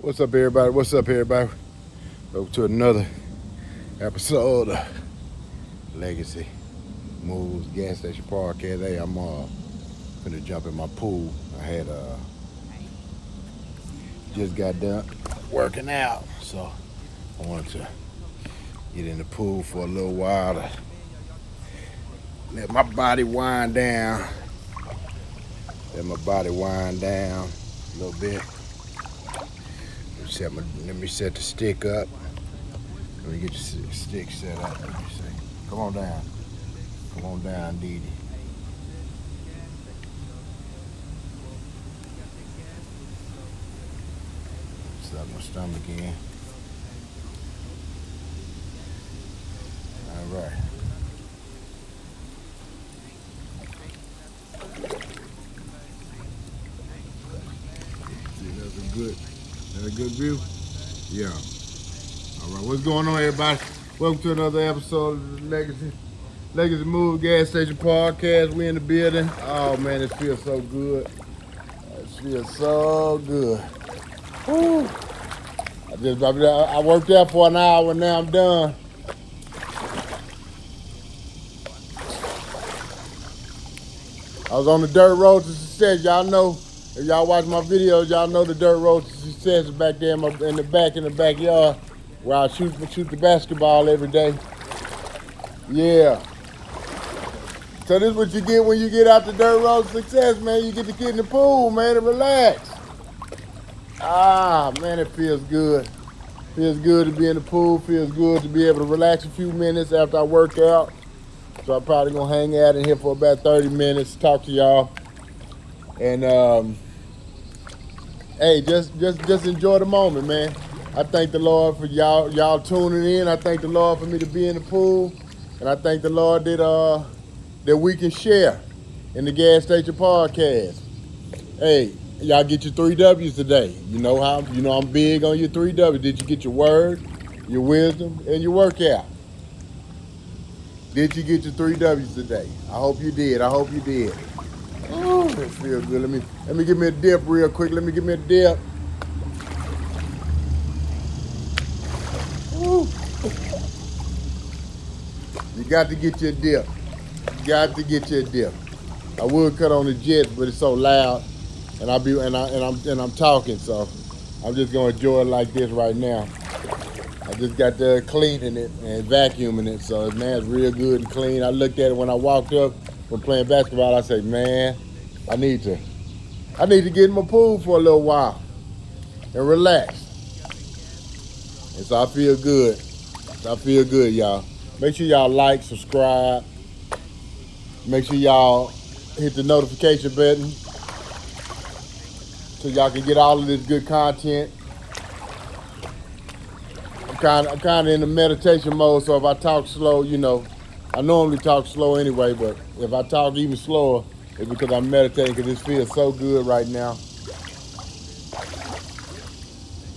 What's up, everybody? What's up, everybody? Welcome to another episode of Legacy Moves Gas Station Podcast. Hey, I'm gonna jump in my pool. I had just got done working out, so I wanted to get in the pool for a little while to let my body wind down. Let my body wind down a little bit. Let me set the stick up. Let me get the stick set up. Let me see. Come on down. Come on down, Dee Dee. Suck my stomach in. All right. See, that's a good. That a good view? Yeah. All right, what's going on, everybody? Welcome to another episode of the Legacy Move Gas Station Podcast. We in the building. Oh man, it feels so good. It feels so good. Woo. I worked out for an hour and now I'm done. I was on the dirt road to success. Y'all know. If y'all watch my videos, y'all know the dirt road to success is back there in the backyard where I shoot the basketball every day. Yeah. So this is what you get when you get out the dirt road to success, man. You get to get in the pool, man, and relax. Ah, man, it feels good. Feels good to be in the pool. Feels good to be able to relax a few minutes after I work out. So I'm probably gonna hang out in here for about 30 minutes, talk to y'all. And hey, just enjoy the moment, man. I thank the Lord for y'all tuning in. I thank the Lord for me to be in the pool, and I thank the Lord that we can share in the Gas Station Podcast. Hey, y'all get your 3 W's today. You know I'm big on your 3 W's. Did you get your word, your wisdom, and your workout? Did you get your 3 W's today? I hope you did. I hope you did. Ooh, it feels good. Let me give me a dip real quick. Let me give me a dip. Ooh. You got to get your dip. You got to get your dip. I would cut on the jets, but it's so loud, and I'm talking, so I'm just gonna enjoy it like this right now. I just got to cleaning it and vacuuming it, so man, it's real good and clean. I looked at it when I walked up from playing basketball. I said, man, I need to get in my pool for a little while and relax. And so I feel good. Y'all. Make sure y'all like, subscribe. Make sure y'all hit the notification button so y'all can get all of this good content. I'm kind of in the meditation mode, so if I talk slow, I normally talk slow anyway, but if I talk even slower, it's because I'm meditating, because this feels so good right now.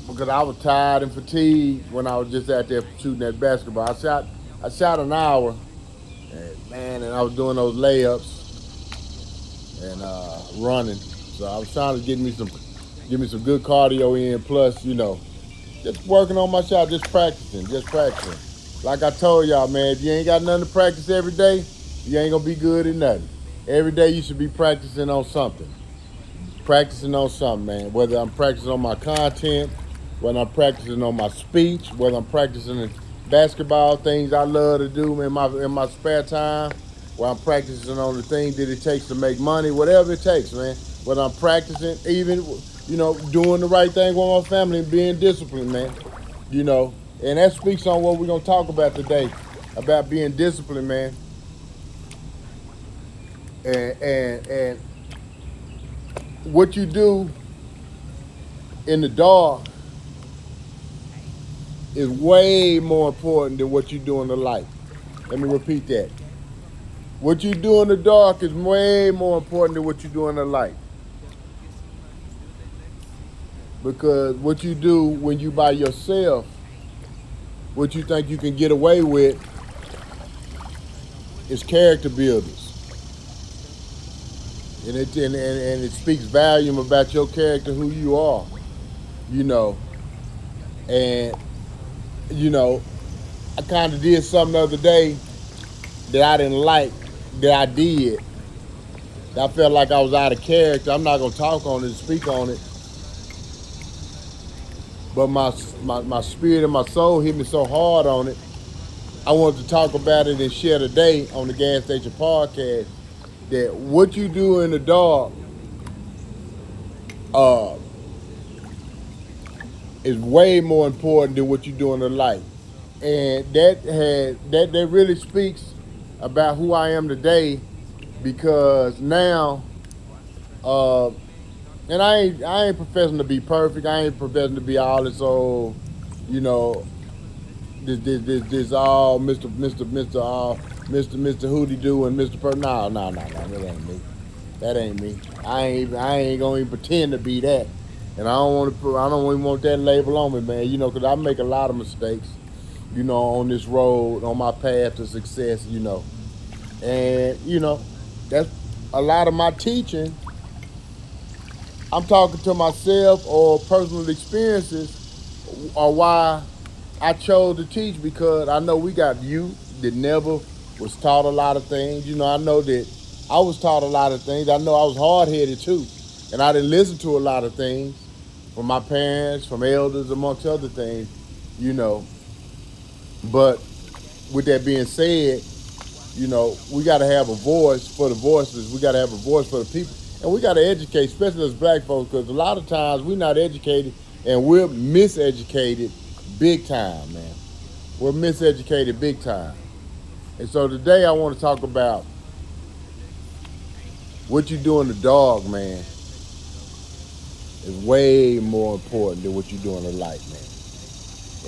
Because I was tired and fatigued when I was just out there shooting that basketball. I shot an hour, and I was doing those layups and running. So I was trying to give me some good cardio in, plus, just working on my shot, just practicing. Like I told y'all, man, if you ain't got nothing to practice every day, you ain't gonna be good at nothing. Every day you should be practicing on something. Man. Whether I'm practicing on my content, whether I'm practicing on my speech, whether I'm practicing in basketball, things I love to do in my spare time, where I'm practicing on the things that it takes to make money, whatever it takes, man. Whether I'm practicing, even, doing the right thing with my family and being disciplined, man. And that speaks on what we're gonna talk about today, about being disciplined, man. And what you do in the dark is way more important than what you do in the light. Let me repeat that. What you do in the dark is way more important than what you do in the light. Because what you do when you by yourself, what you think you can get away with, is character builders. And it speaks volume about your character, who you are. And, you know, I kind of did something the other day that I didn't like, that I did. I felt like I was out of character. I'm not going to talk on it, speak on it. But my spirit and my soul hit me so hard on it. I wanted to talk about it and share today on the Gas Station Podcast that what you do in the dark is way more important than what you do in the light. And that really speaks about who I am today, because now, and I ain't professing to be perfect. I ain't professing to be all this old, you know, this all Mr. Hootie Doo and Mr. No, that ain't me. That ain't me. I ain't gonna even pretend to be that. And I don't even want that label on me, man. You know, because I make a lot of mistakes, you know, on this road, on my path to success, you know. And, you know, that's a lot of my teaching. I'm talking to myself, or personal experiences are why I chose to teach, because I know we got youth that never was taught a lot of things. You know, I know that I was taught a lot of things. I know I was hard-headed too, and I didn't listen to a lot of things from my parents, from elders, amongst other things, you know. But with that being said, you know, we got to have a voice for the voiceless. We got to have a voice for the people. And we got to educate, especially as black folks, because a lot of times we're not educated and we're miseducated big time, man. We're miseducated big time. And so today I want to talk about what you do in the dark, man, is way more important than what you do in the light, man.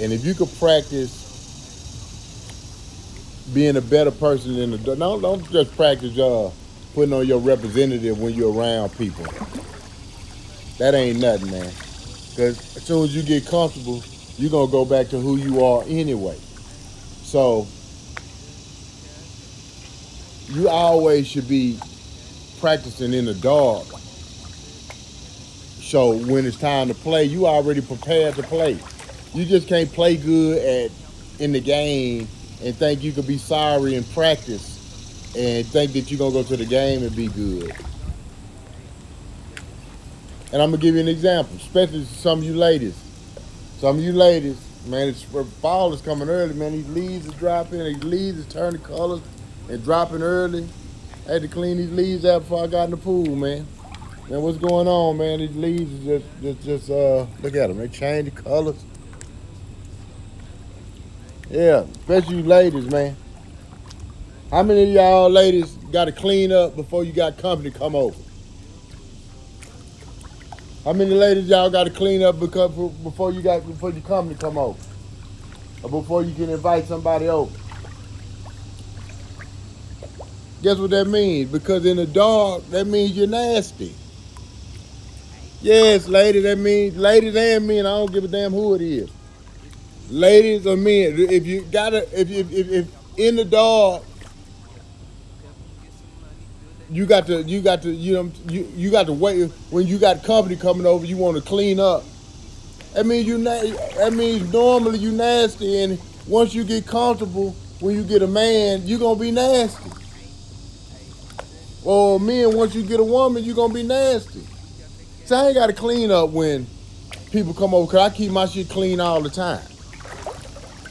And if you could practice being a better person in the dark, don't just practice putting on your representative when you're around people. That ain't nothing, man. Because as soon as you get comfortable, you're going to go back to who you are anyway. So you always should be practicing in the dark. So when it's time to play, you already prepared to play. You just can't play good in the game and think you could be sorry in practice and think that you're going to go to the game and be good. And I'm going to give you an example, especially some of you ladies. Some of you ladies, man, fall is coming early, man. These leaves are dropping. These leaves are turning colors and dropping early. I had to clean these leaves out before I got in the pool, man. Man, what's going on, man? These leaves are just look at them. They change the colors. Yeah, especially you ladies, man. How many of y'all ladies got to clean up before you got company come over? How many ladies y'all got to clean up before your company come over? Or before you can invite somebody over? Guess what that means? Because in the dark, that means you're nasty. Yes, ladies, that means ladies and men. I don't give a damn who it is. Ladies or men, if in the dark, you got to wait. When you got company coming over, you want to clean up. That means normally you nasty, and once you get comfortable, when you get a man, you gonna be nasty. Or men, once you get a woman, you gonna be nasty. So I ain't got to clean up when people come over, because I keep my shit clean all the time.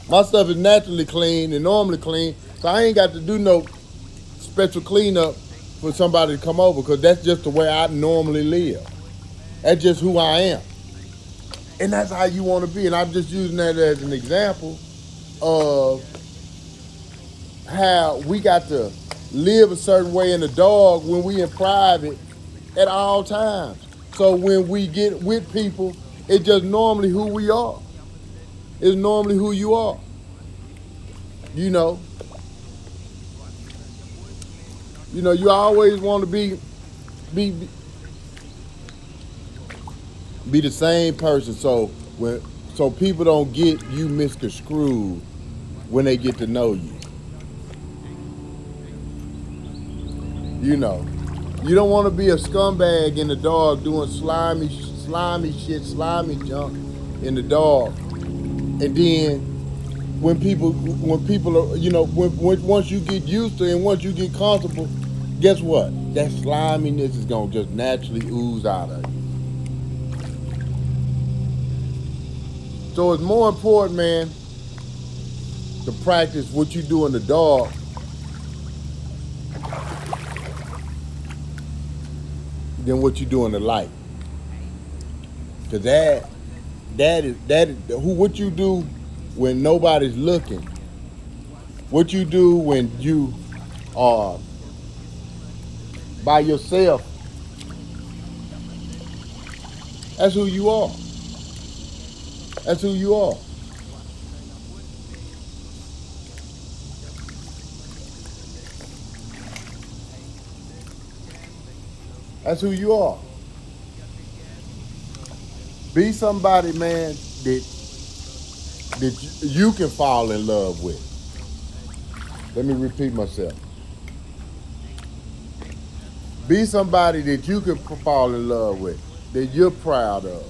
My stuff is naturally clean and normally clean, so I ain't got to do no special cleanup for somebody to come over, because that's just the way I normally live. That's just who I am. And that's how you want to be. And I'm just using that as an example of how we got to live a certain way in the dark when we in private at all times. So when we get with people, it's just normally who we are. It's normally who you are. You know, you always want to be the same person, so people don't get you misconstrued when they get to know you. You know, you don't want to be a scumbag in the dark doing slimy shit, slimy junk in the dark, And then when people are, once you get used to it and once you get comfortable, guess what? That sliminess is gonna just naturally ooze out of you. So it's more important, man, to practice what you do in the dark than what you do in the light. Cause that is what you do when nobody's looking. What you do when you are by yourself. That's who you are. That's who you are. That's who you are. Be somebody, man, that you can fall in love with. Let me repeat myself. Be somebody that you can fall in love with, that you're proud of.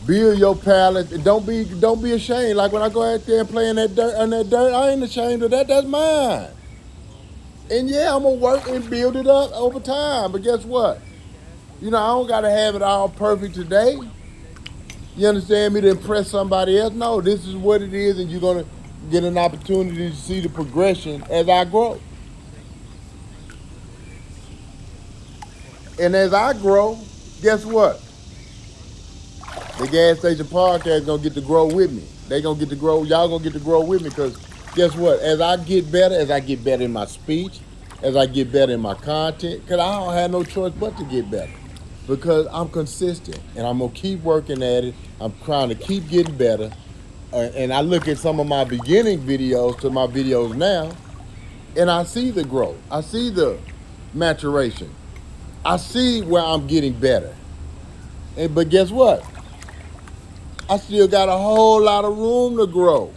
Build your palette. Don't be ashamed. Like when I go out there and play in that dirt, I ain't ashamed of that. That's mine. And yeah, I'm gonna work and build it up over time. But guess what? I don't gotta have it all perfect today. You understand me, to impress somebody else? No, this is what it is, and you're gonna get an opportunity to see the progression as I grow. And as I grow, guess what? The Gas Station Podcast gonna get to grow with me. They gonna get to grow. Y'all gonna get to grow with me, because guess what? As I get better in my speech, as I get better in my content, because I don't have no choice but to get better, because I'm consistent and I'm gonna keep working at it. I'm trying to keep getting better. And I look at some of my beginning videos to my videos now, and I see the growth. I see the maturation. I see where I'm getting better. But guess what? I still got a whole lot of room to grow.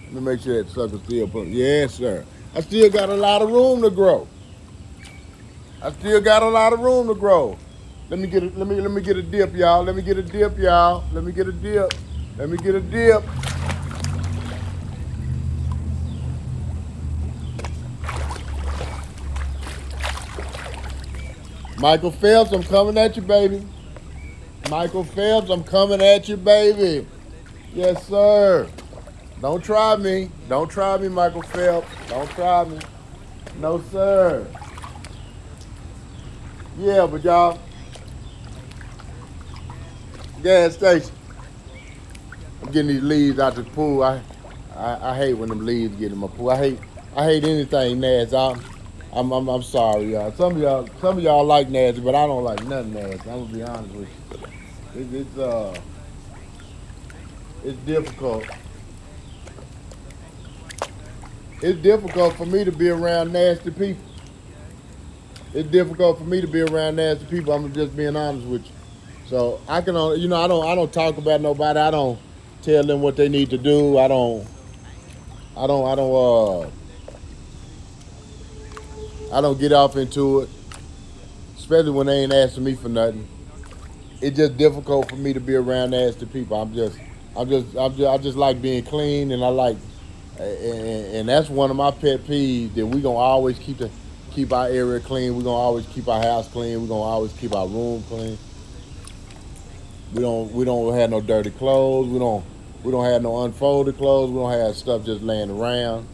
Let me make sure that sucker still put. Yes, sir. I still got a lot of room to grow. I still got a lot of room to grow. Let me get a dip, y'all. Let me get a dip, y'all. Let me get a dip. Let me get a dip. Michael Phelps, I'm coming at you, baby. Michael Phelps, I'm coming at you, baby. Yes, sir. Don't try me. Don't try me, Michael Phelps. Don't try me. No, sir. Yeah, but y'all, gas station. I'm getting these leaves out the pool. I hate when them leaves get in my pool. I hate anything nasty. I'm sorry, y'all. Some of y'all like nasty, but I don't like nothing nasty. I'm gonna be honest with you. It's difficult. It's difficult for me to be around nasty people. It's difficult for me to be around nasty people. I'm just being honest with you. So I can, I don't talk about nobody. I don't tell them what they need to do. I don't get off into it, especially when they ain't asking me for nothing. It's just difficult for me to be around nasty people. I just like being clean, and and that's one of my pet peeves, that we gonna always keep our area clean. We're gonna always keep our house clean. We're gonna always keep our room clean. We don't have no dirty clothes. We don't have no unfolded clothes. We don't have stuff just laying around.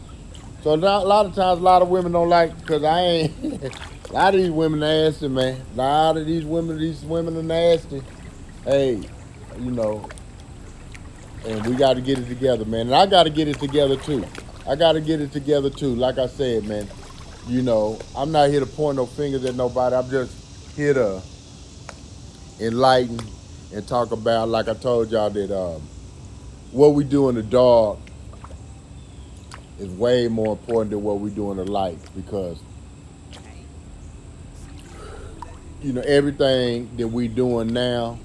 So a lot of times, a lot of women don't like, because I ain't. A lot of these women nasty, man. A lot of these women are nasty. Hey, and we got to get it together, man. And I got to get it together too. Like I said, man, I'm not here to point no fingers at nobody. I'm just here to enlighten and talk about, like I told y'all, that what we do in the dark is way more important than what we do in the light, because everything that we doing now,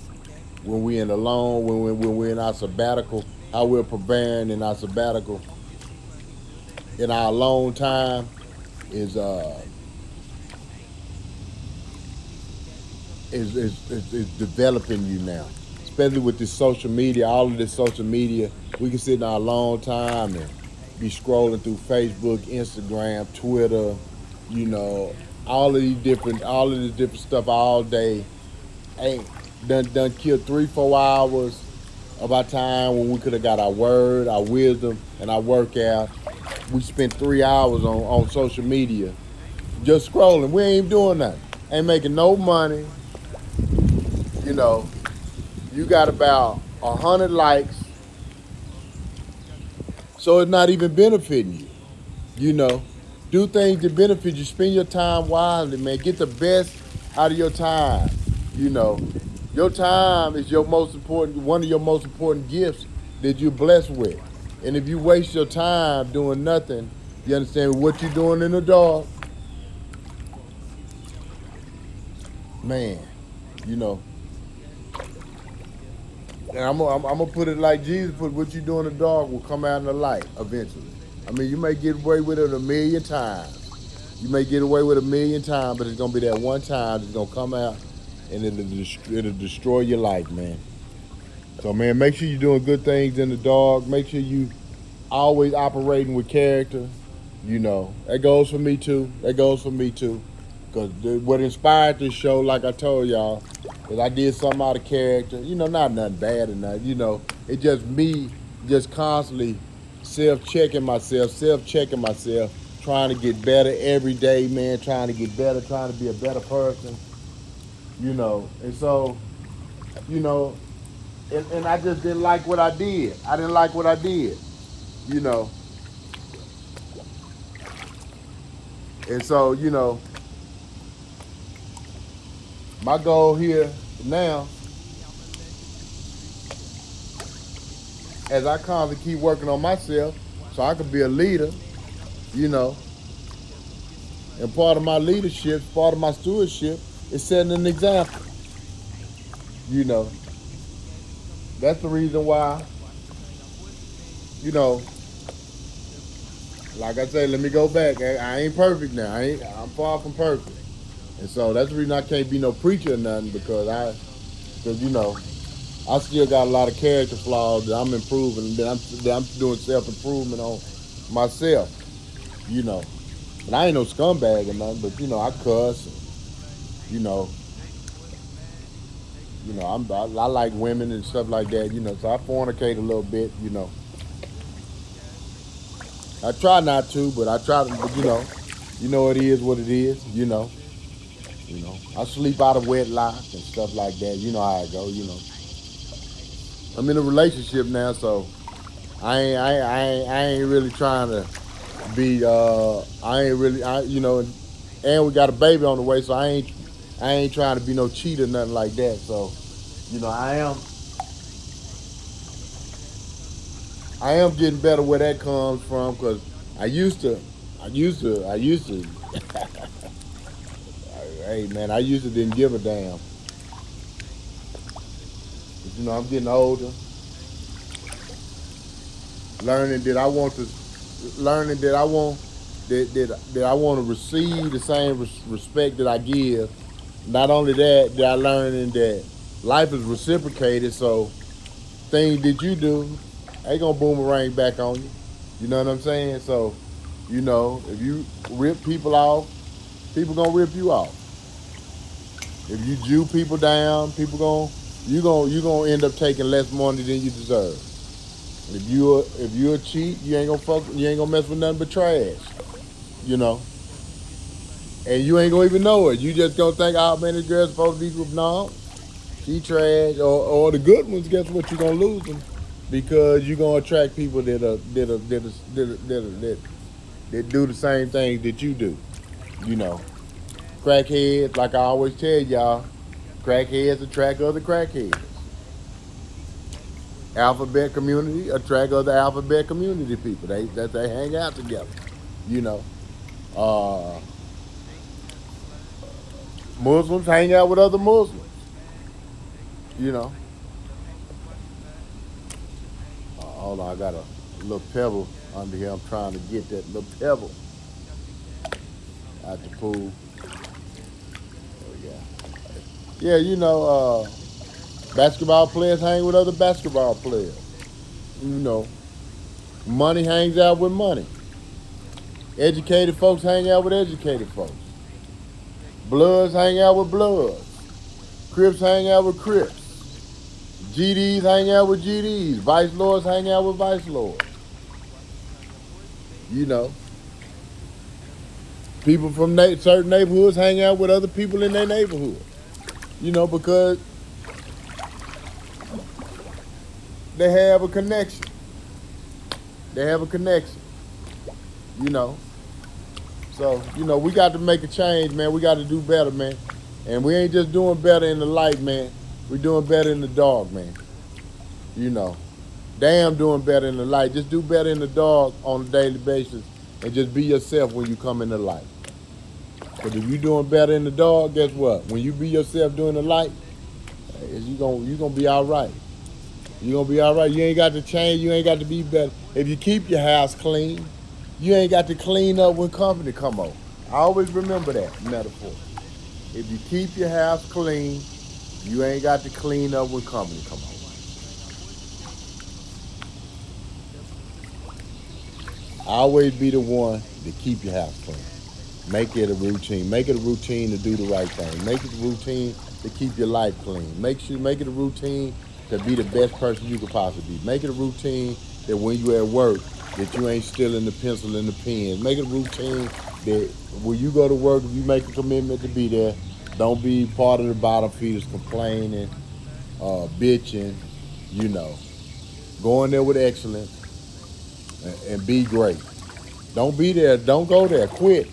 when we in alone, when we're in our sabbatical, how we're preparing in our sabbatical, in our alone time, is developing you now. It's especially with this social media, all of this social media, we can sit down a long time and be scrolling through Facebook, Instagram, Twitter, you know, all of this different stuff all day. Ain't done killed 3-4 hours of our time when we could have got our word, our wisdom, and our workout. We spent 3 hours on social media just scrolling. We ain't doing nothing. Ain't making no money. You know, you got about 100 likes, so it's not even benefiting you. You know, do things that benefit you. Spend your time wisely, man. Get the best out of your time. You know, your time is one of your most important gifts that you're blessed with. And if you waste your time doing nothing, you understand what you're doing in the dark, man, you know. And I'm gonna put it like Jesus put: what you do in the dark will come out in the light eventually. I mean, you may get away with it 1,000,000 times. You may get away with 1,000,000 times, but it's gonna be that one time that's gonna come out and it'll destroy your life, man. So, man, make sure you're doing good things in the dark. Make sure you always operating with character. You know, that goes for me too. That goes for me too. Because what inspired this show, like I told y'all, is I did something out of character. You know, not nothing bad or nothing. You know, it's just me just constantly self-checking myself, trying to get better every day, man, trying to get better, trying to be a better person, you know. And so, you know, and I just didn't like what I did. I didn't like what I did, you know. And so, you know, my goal here now, as I constantly keep working on myself so I can be a leader, you know, and part of my leadership, part of my stewardship is setting an example, you know. That's the reason why, you know, like I said, let me go back. I ain't perfect now. I'm far from perfect. And so that's the reason I can't be no preacher or nothing, because you know, I still got a lot of character flaws that I'm improving, that I'm doing self-improvement on myself, you know. And I ain't no scumbag or nothing, but, you know, I cuss, and, I like women and stuff like that, you know, so I fornicate a little bit, you know. I try not to, but I try to, but, you know, it is what it is, you know. You know, I sleep out of wedlock and stuff like that. You know how it go, you know. I'm in a relationship now, so I ain't really trying to be, you know, and we got a baby on the way, so I ain't trying to be no cheat or nothing like that. So, you know, I am getting better where that comes from, because I used to, hey man, I used to didn't give a damn. But, you know, I'm getting older, learning that I want to receive the same respect that I give. Not only that, I learning that life is reciprocated, so things that you do ain't gonna boomerang back on you. You know what I'm saying? So, you know, if you rip people off, people gonna rip you off. If you Jew people down, you gonna end up taking less money than you deserve. If you're a cheat, you ain't gonna mess with nothing but trash. You know. And you ain't gonna even know it. You just gonna think, oh man, this girl's supposed to be with no, she trash. Or the good ones, guess what, you're gonna lose them. Because you're gonna attract people that do the same things that you do. You know. Crackheads, like I always tell y'all, crackheads attract other crackheads. Alphabet community attract other alphabet community people. They hang out together. You know. Muslims hang out with other Muslims. You know. Hold on, I got a little pebble under here. I'm trying to get that little pebble out the pool. Yeah, you know, Basketball players hang with other basketball players. You know, money hangs out with money. Educated folks hang out with educated folks. Bloods hang out with bloods. Crips hang out with Crips. GDs hang out with GDs. Vice Lords hang out with Vice Lords. You know, people from certain neighborhoods hang out with other people in their neighborhood. You know, because they have a connection. They have a connection. You know. So, you know, we got to make a change, man. We got to do better, man. And we ain't just doing better in the light, man. We're doing better in the dark, man. You know. Damn doing better in the light. Just do better in the dark on a daily basis. And just be yourself when you come in the light. Because if you're doing better in the dark, guess what? When you be yourself doing the light, you're gonna be all right. You're going to be all right. You ain't got to change. You ain't got to be better. If you keep your house clean, you ain't got to clean up when company come over. I always remember that metaphor. If you keep your house clean, you ain't got to clean up when company come over. Always be the one to keep your house clean. Make it a routine. Make it a routine to do the right thing. Make it a routine to keep your life clean. Make it a routine to be the best person you could possibly be. Make it a routine that when you at work, that you ain't stealing the pencil and the pen. Make it a routine that when you go to work, if you make a commitment to be there, don't be part of the bottom feeders complaining, bitching, you know. Go in there with excellence and be great. Don't be there, don't go there, quit.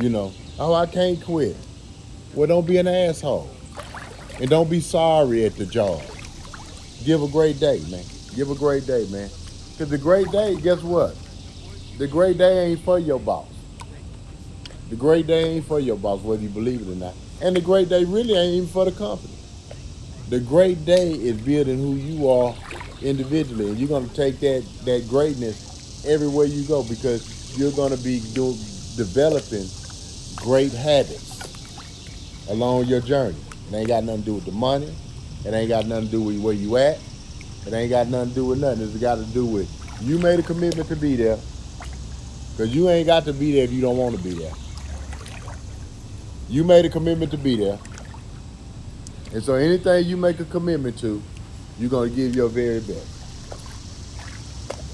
You know, oh, I can't quit. Well, don't be an asshole. And don't be sorry at the job. Give a great day, man. Give a great day, man. Because the great day, guess what? The great day ain't for your boss. The great day ain't for your boss, whether you believe it or not. And the great day really ain't even for the company. The great day is building who you are individually. And you're going to take that greatness everywhere you go because you're going to be developing great habits along your journey. It ain't got nothing to do with the money. It ain't got nothing to do with where you at. It ain't got nothing to do with nothing. It's got to do with you made a commitment to be there. Because you ain't got to be there if you don't want to be there. You made a commitment to be there. And so anything you make a commitment to, you're going to give your very best.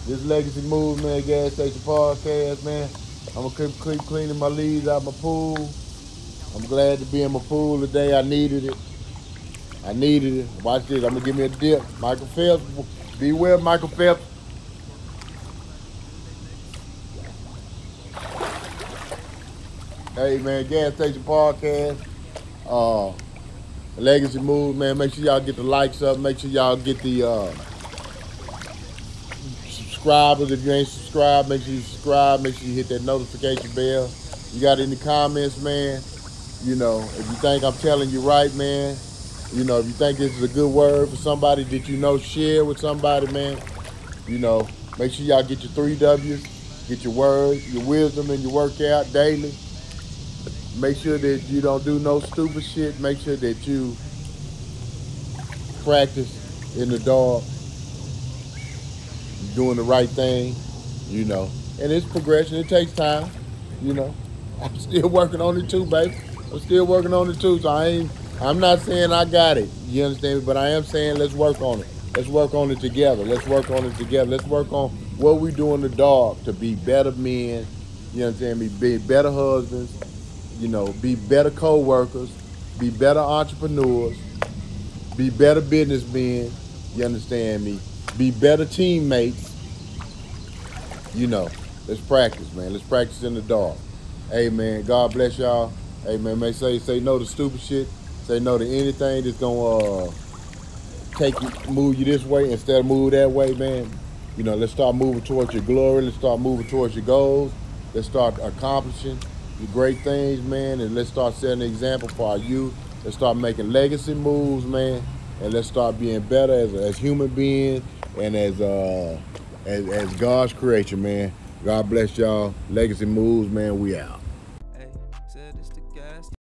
This Legacy Movement Gas Station Podcast, man. I'm going to keep cleaning my leaves out my pool. I'm glad to be in my pool today. I needed it. I needed it. Watch this. I'm going to give me a dip. Michael Phelps. Be well, Michael Phelps. Hey, man, Gas Station Podcast. Legacy Move, man. Make sure y'all get the likes up. Make sure y'all get the subscribers. If you ain't subscribed, make sure you subscribe. Make sure you hit that notification bell. You got any comments, man? You know, if you think I'm telling you right, man, you know, if you think this is a good word for somebody that you know, share with somebody, man. You know, make sure y'all get your 3 W's, get your words, your wisdom, and your workout daily. Make sure that you don't do no stupid shit. Make sure that you practice in the dark, doing the right thing, you know. And it's progression. It takes time, you know. I'm still working on it too, baby. I'm still working on it too, so I'm not saying I got it, you understand me? But I am saying let's work on it. Let's work on it together. Let's work on it together. Let's work on what we do in the dark to be better men, you understand me? Be better husbands, you know, be better co-workers, be better entrepreneurs, be better businessmen, you understand me? Be better teammates, you know. Let's practice, man. Let's practice in the dark. Hey, man, God bless y'all. Hey, man, say no to stupid shit. Say no to anything that's gonna move you this way instead of move that way, man. You know, let's start moving towards your glory. Let's start moving towards your goals. Let's start accomplishing your great things, man. And let's start setting an example for our youth. Let's start making legacy moves, man. And let's start being better as human beings and as God's creation, man. God bless y'all. Legacy moves, man. We out.